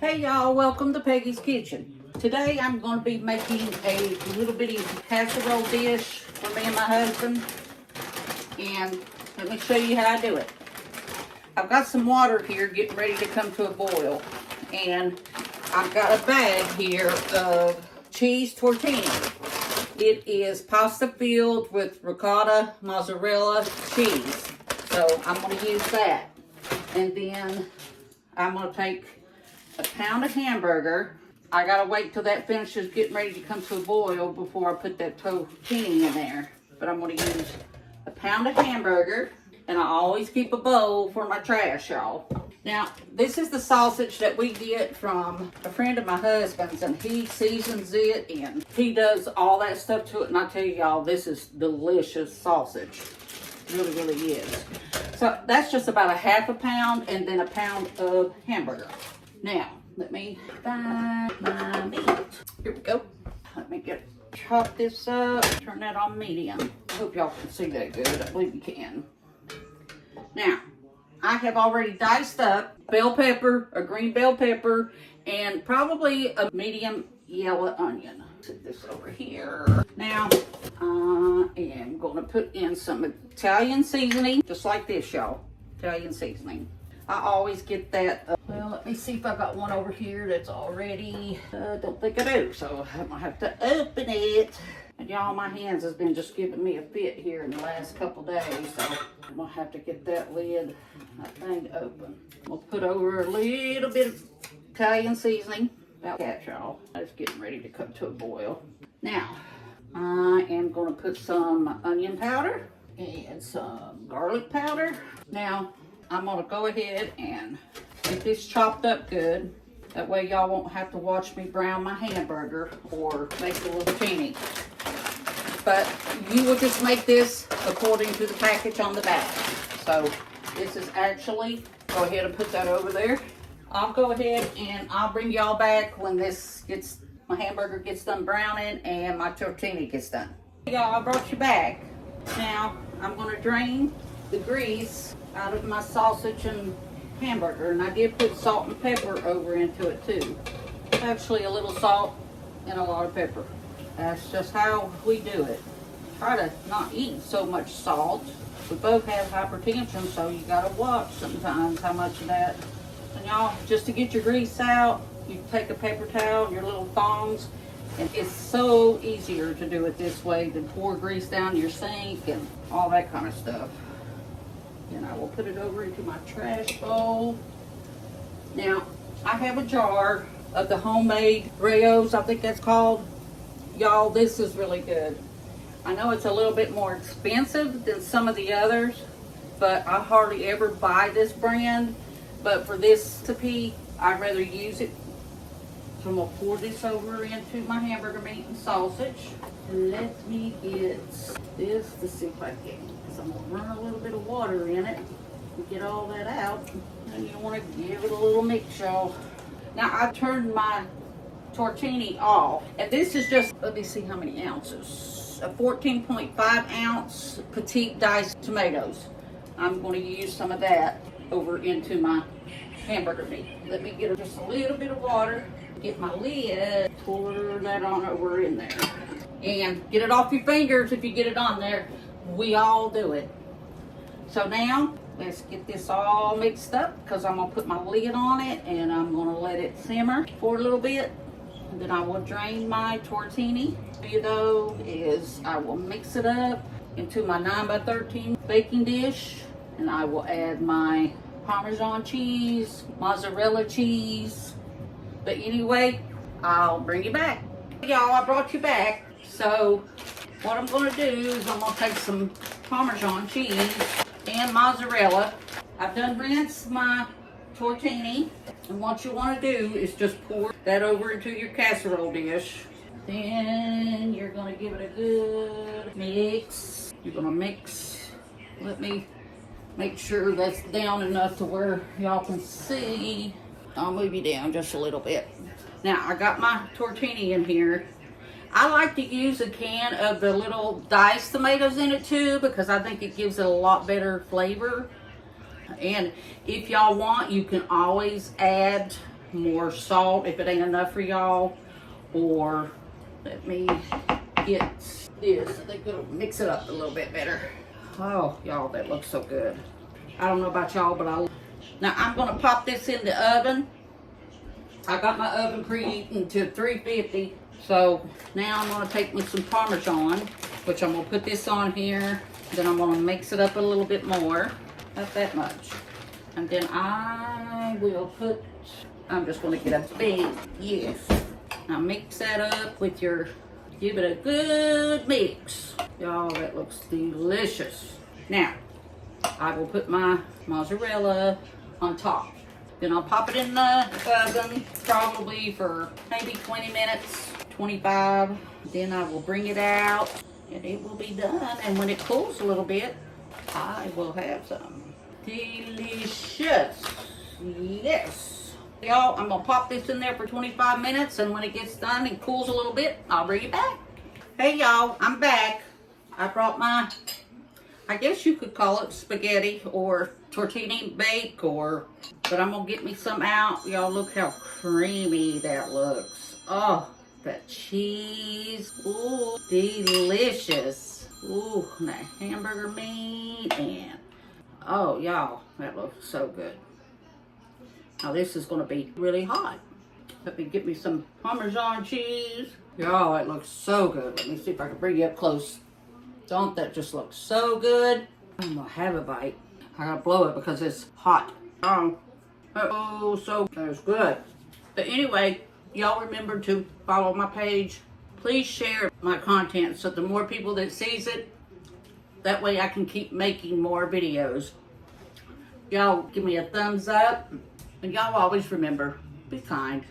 Hey y'all, welcome to Peggy's Kitchen. Today I'm going to be making a little bitty casserole dish for me and my husband. And let me show you how I do it. I've got some water here getting ready to come to a boil. And I've got a bag here of cheese tortini. It is pasta filled with ricotta, mozzarella, cheese. So I'm going to use that. And then I'm going to take a pound of hamburger. I gotta wait till that finishes getting ready to come to a boil before I put that tortini in there. But I'm gonna use a pound of hamburger, and I always keep a bowl for my trash, y'all. Now, this is the sausage that we get from a friend of my husband's, and he seasons it and he does all that stuff to it. And I tell you, y'all, this is delicious sausage. It really, really is. So that's just about a half a pound, and then a pound of hamburger. Now, let me find my meat. Here we go. Let me chop this up, turn that on medium. I hope y'all can see that good. I believe you can. Now, I have already diced up bell pepper, a green bell pepper, and probably a medium yellow onion. Set this over here. Now, I am going to put in some Italian seasoning, just like this, y'all. Italian seasoning. I always get that. Well, let me see if I got one over here that's already. Don't think I do, so I'm gonna have to open it. And y'all, my hands has been just giving me a fit here in the last couple days, so I'm gonna have to get that lid, that thing open. We'll put over a little bit of Italian seasoning. About that, y'all. It's getting ready to come to a boil. Now, I am gonna put some onion powder and some garlic powder. Now, I'm gonna go ahead and get this chopped up good. That way y'all won't have to watch me brown my hamburger or make a little teeny. But you will just make this according to the package on the back. So this is actually, go ahead and put that over there. I'll go ahead and I'll bring y'all back when my hamburger gets done browning and my tortini gets done. Y'all, I brought you back. Now I'm gonna drain the grease out of my sausage and hamburger, and I did put salt and pepper over into it too. Actually, a little salt and a lot of pepper. That's just how we do it. Try to not eat so much salt. We both have hypertension, so you gotta watch sometimes how much of that. And y'all, just to get your grease out, you take a paper towel, your little thongs, and it's so easier to do it this way than pour grease down your sink and all that kind of stuff. And I will put it over into my trash bowl. Now, I have a jar of the homemade Rao's, I think that's called. Y'all, this is really good. I know it's a little bit more expensive than some of the others, but I hardly ever buy this brand. But for this recipe, I'd rather use it. So I'm gonna pour this over into my hamburger meat and sausage. Let me get this to see if I can. So I'm gonna run a little bit of water in it to get all that out. And you wanna give it a little mix, y'all. Now I've turned my tortini off. And this is just, let me see how many ounces. A 14.5 ounce petite diced tomatoes. I'm gonna use some of that over into my hamburger meat. Let me get just a little bit of water. Get my lid, pour that on over in there. And get it off your fingers if you get it on there. We all do it. So now, let's get this all mixed up because I'm gonna put my lid on it and I'm gonna let it simmer for a little bit. And then I will drain my tortini. Though is I will mix it up into my 9x13 baking dish, and I will add my Parmesan cheese, mozzarella cheese. But anyway, I'll bring you back. Y'all, I brought you back. So what I'm gonna do is I'm gonna take some Parmesan cheese and mozzarella. I've done rinsed my tortini. And what you wanna do is just pour that over into your casserole dish. Then you're gonna give it a good mix. You're gonna mix. Let me make sure that's down enough to where y'all can see. I'll move you down just a little bit. Now I got my tortini in here. I like to use a can of the little diced tomatoes in it too, because I think it gives it a lot better flavor. And if y'all want, you can always add more salt if it ain't enough for y'all. Or let me get this. I think it'll mix it up a little bit better. Oh, y'all, that looks so good. I don't know about y'all, but now I'm gonna pop this in the oven. I got my oven preheating to 350. So now I'm gonna take me some Parmesan, which I'm gonna put this on here. Then I'm gonna mix it up a little bit more, not that much. And then I will put, I'm just gonna get a big, yes. Now mix that up with your, give it a good mix. Y'all, that looks delicious. Now, I will put my mozzarella on top. Then I'll pop it in the oven, probably for maybe 20 minutes, 25. Then I will bring it out and it will be done. And when it cools a little bit, I will have some. Delicious. Yes. Y'all, I'm gonna pop this in there for 25 minutes, and when it gets done and cools a little bit, I'll bring it back. Hey y'all, I'm back. I brought my, I guess you could call it spaghetti or tortellini bake, but I'm gonna get me some out. Y'all, look how creamy that looks. Oh, that cheese. Ooh, delicious. Ooh, and that hamburger meat, and oh, y'all, that looks so good. Now this is gonna be really hot. Let me get me some Parmesan cheese. Y'all, it looks so good. Let me see if I can bring you up close. Don't that just look so good? I'm gonna have a bite. I gotta blow it because it's hot. Oh, so that's good. But anyway, y'all remember to follow my page. Please share my content so the more people that sees it, that way I can keep making more videos. Y'all give me a thumbs up. And y'all always remember, be kind.